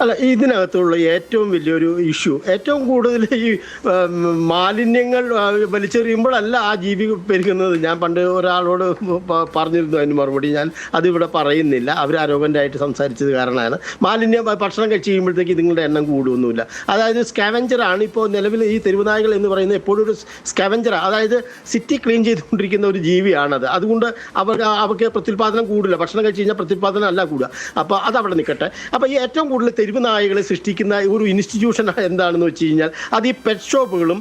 അല്ല, ഇതിനകത്തുള്ള ഏറ്റവും വലിയൊരു ഇഷ്യൂ ഏറ്റവും കൂടുതൽ ഈ മാലിന്യങ്ങൾ വലിച്ചെറിയുമ്പോഴല്ല ആ ജീവി പെരുകുന്നത്. ഞാൻ പണ്ട് ഒരാളോട് പറഞ്ഞിരുന്നു അതിന് മറുപടി, ഞാൻ അതിവിടെ പറയുന്നില്ല. അവർ അരോഗൻ്റായിട്ട് സംസാരിച്ചത് കാരണമാണ്. ഭക്ഷണം കഴിച്ച് കഴിയുമ്പോഴത്തേക്ക് നിങ്ങളുടെ എണ്ണം കൂടുമൊന്നുമില്ല. അതായത് സ്കാവഞ്ചറാണ് ഇപ്പോൾ നിലവിൽ ഈ തെരുവുനായകൾ എന്ന് പറയുന്നത്. എപ്പോഴും ഒരു സ്കാവഞ്ചറാണ്, അതായത് സിറ്റി ക്ലീൻ ചെയ്തുകൊണ്ടിരിക്കുന്ന ഒരു ജീവിയാണത്. അതുകൊണ്ട് അവർക്ക് പ്രത്യുൽപാദനം കൂടില്ല. ഭക്ഷണം കഴിച്ച് കഴിഞ്ഞാൽ പ്രത്യുൽപാദനം അല്ല കൂടുക. അപ്പോൾ അതവിടെ നിൽക്കട്ടെ. അപ്പോൾ ഈ ഏറ്റവും കൂടുതൽ തെരുവ് നായകളെ സൃഷ്ടിക്കുന്ന ഒരു ഇൻസ്റ്റിറ്റ്യൂഷൻ എന്താണെന്ന് വെച്ച് കഴിഞ്ഞാൽ അത് ഈ പെറ്റ് ഷോപ്പുകളും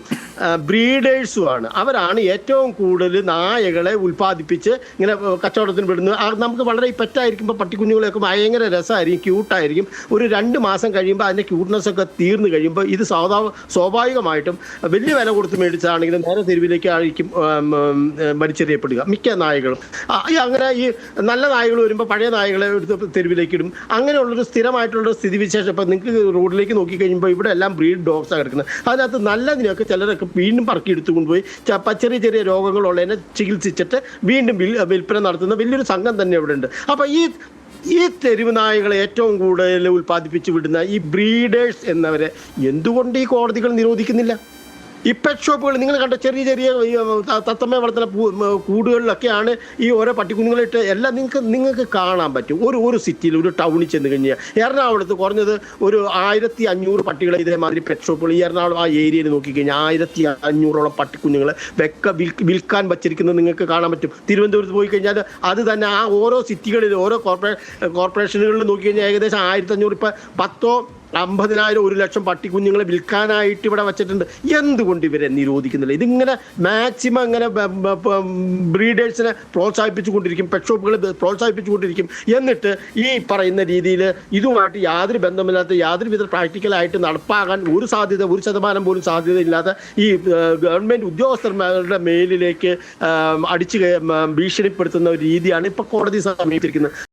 ബ്രീഡേഴ്സുമാണ്. അവരാണ് ഏറ്റവും കൂടുതൽ നായകളെ ഉൽപ്പാദിപ്പിച്ച് ഇങ്ങനെ കച്ചവടത്തിന് വിടുന്നത്. നമുക്ക് വളരെ ഈ പെറ്റായിരിക്കുമ്പോൾ പട്ടിക്കുഞ്ഞുങ്ങളെയൊക്കെ ഭയങ്കര രസമായിരിക്കും, ക്യൂട്ടായിരിക്കും. ഒരു 2 മാസം കഴിയുമ്പോൾ അതിൻ്റെ ക്യൂട്ട്നെസ് ഒക്കെ തീർന്നു കഴിയുമ്പോൾ ഇത് സ്വാഭാവികമായിട്ടും വലിയ വില കൊടുത്ത് മേടിച്ചതാണെങ്കിലും നേരെ തെരുവിലേക്ക് ആയിരിക്കും വലിച്ചെറിയപ്പെടുക മിക്ക നായകളും. അങ്ങനെ ഈ നല്ല നായകൾ വരുമ്പോൾ പഴയ നായകളെ എടുത്ത് തെരുവിലേക്ക് ഇടും. അങ്ങനെയുള്ളൊരു സ്ഥിരമായിട്ടുള്ള സ്ഥിതിവിശേഷം. ഇപ്പം നിങ്ങൾക്ക് റോഡിലേക്ക് നോക്കിക്കഴിയുമ്പോൾ ഇവിടെ എല്ലാം ബ്രീഡ് ഡോഗ്സാണ് കിടക്കുന്നത്. അതിനകത്ത് നല്ലതിനൊക്കെ ചിലരൊക്കെ വീണ്ടും പറക്കി എടുത്തു കൊണ്ടുപോയി ചെറിയ ചെറിയ രോഗങ്ങളുള്ളതിനെ ചികിത്സിച്ചിട്ട് വീണ്ടും വിൽപ്പന നടത്തുന്ന വലിയൊരു സംഘം തന്നെ ഇവിടെ ഉണ്ട്. അപ്പോൾ ഈ തെരുവ് നായകളെ ഏറ്റവും കൂടുതൽ ഉൽപ്പാദിപ്പിച്ച് വിടുന്ന ഈ ബ്രീഡേഴ്സ് എന്നവരെ എന്തുകൊണ്ട് ഈ കോടതികൾ നിരോധിക്കുന്നില്ല? ഈ പെറ്റ് ഷോപ്പുകൾ നിങ്ങൾ കണ്ട ചെറിയ ചെറിയ തത്തമ്മ വളർത്തുന്ന കൂടുകളിലൊക്കെയാണ് ഈ ഓരോ പട്ടിക്കുഞ്ഞുങ്ങളിട്ട് എല്ലാം നിങ്ങൾക്ക് കാണാൻ പറ്റും. ഒരു സിറ്റിയിൽ ഒരു ടൗണിൽ ചെന്ന് കഴിഞ്ഞാൽ എറണാകുളത്ത് കുറഞ്ഞത് ഒരു 1500 പട്ടികളെ ഇതേമാതിരി പെറ്റ് ഷോപ്പുകൾ ഈ എറണാകുളം ആ ഏരിയയിൽ നോക്കിക്കഴിഞ്ഞാൽ 1500ഓളം പട്ടിക്കുഞ്ഞുങ്ങൾ വിൽക്കാൻ വച്ചിരിക്കുന്നത് നിങ്ങൾക്ക് കാണാൻ പറ്റും. തിരുവനന്തപുരത്ത് പോയി കഴിഞ്ഞാൽ അത് തന്നെ ആ ഓരോ സിറ്റികളിൽ ഓരോ കോർപ്പറേഷനുകളിൽ നോക്കിക്കഴിഞ്ഞാൽ ഏകദേശം 1500 ഇപ്പം 10,000 50,000 1,00,000 പട്ടിക്കുഞ്ഞുങ്ങളെ വിൽക്കാനായിട്ട് ഇവിടെ വച്ചിട്ടുണ്ട്. എന്തുകൊണ്ട് ഇവരെ നിരോധിക്കുന്നില്ല? ഇതിങ്ങനെ മാക്സിമം ഇങ്ങനെ ബ്രീഡേഴ്സിനെ പ്രോത്സാഹിപ്പിച്ചുകൊണ്ടിരിക്കും, പെറ്റ് ഷോപ്പുകൾ പ്രോത്സാഹിപ്പിച്ചുകൊണ്ടിരിക്കും. എന്നിട്ട് ഈ പറയുന്ന രീതിയിൽ ഇതുമായിട്ട് യാതൊരു ബന്ധമില്ലാത്ത യാതൊരു വിധ പ്രാക്ടിക്കലായിട്ട് നടപ്പാകാൻ ഒരു 1% പോലും സാധ്യതയില്ലാത്ത ഈ ഗവൺമെൻറ് ഉദ്യോഗസ്ഥന്മാരുടെ മേലിലേക്ക് അടിച്ച് ഭീഷണിപ്പെടുത്തുന്ന ഒരു രീതിയാണ് ഇപ്പോൾ കോടതി സമീപിച്ചിരിക്കുന്നത്.